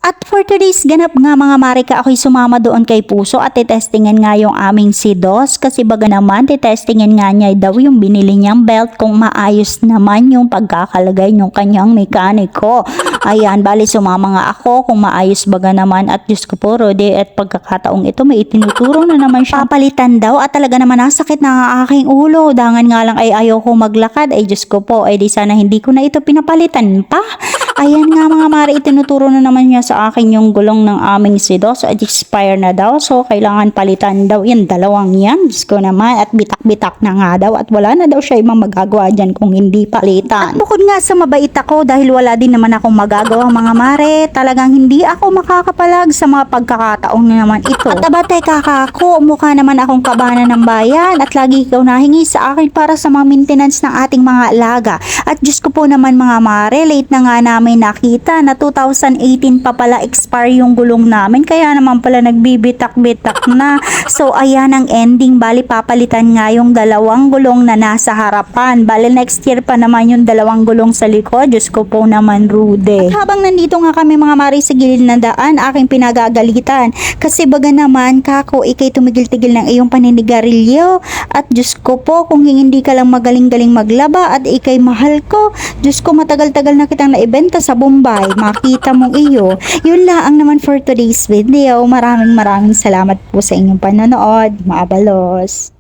At for today's ganap nga mga marika, ako'y sumama doon kay Puso at titestingin nga yung aming si Dos kasi baga naman titestingin nga niya daw yung binili niyang belt kung maayos naman yung pagkakalagay ng kanyang mekaniko. Ayan, bali sumama nga ako kung maayos baga naman at Diyos ko po Rode at pagkakataong ito may itinuturo na naman siya papalitan daw at talaga naman nasakit na ang aking ulo. Dangan nga lang ay ayaw ko maglakad ay Diyos ko po ay di sana hindi ko na ito pinapalitan pa. Ayan nga mga mare, itinuturo na naman niya sa akin yung gulong ng aming si Dos at expire na daw. So, kailangan palitan daw yan, dalawang yan. Diyos ko naman at bitak-bitak na nga daw at wala na daw siya ibang magagawa dyan kung hindi palitan. At bukod nga sa mabait ako dahil wala din naman akong magagawa mga mare, talagang hindi ako makakapalag sa mga pagkakataong na naman ito. At abate kakako, mukha naman akong kabana ng bayan at lagi ikaw nahingi sa akin para sa mga maintenance ng ating mga alaga. At Diyos ko po naman mga mare, late na nga namin nakita na 2018 pa pala expire yung gulong namin kaya naman pala nagbibitak-bitak na. So ayan ang ending, bali papalitan nga yung dalawang gulong na nasa harapan, bali next year pa naman yung dalawang gulong sa likod. Diyos ko po naman Rude. At habang nandito nga kami mga mari sa gilid ng daan, aking pinagagalitan kasi baga naman kako ikay tumigil-tigil ng iyong paninigarilyo at Diyos ko po kung hindi ka lang magaling-galing maglaba at ikay mahal ko, Diyos ko matagal-tagal na kitang naibenta sa Bombay, makita mong iyo. Yun lang naman for today's video. Maraming salamat po sa inyong panonood. Maabalos.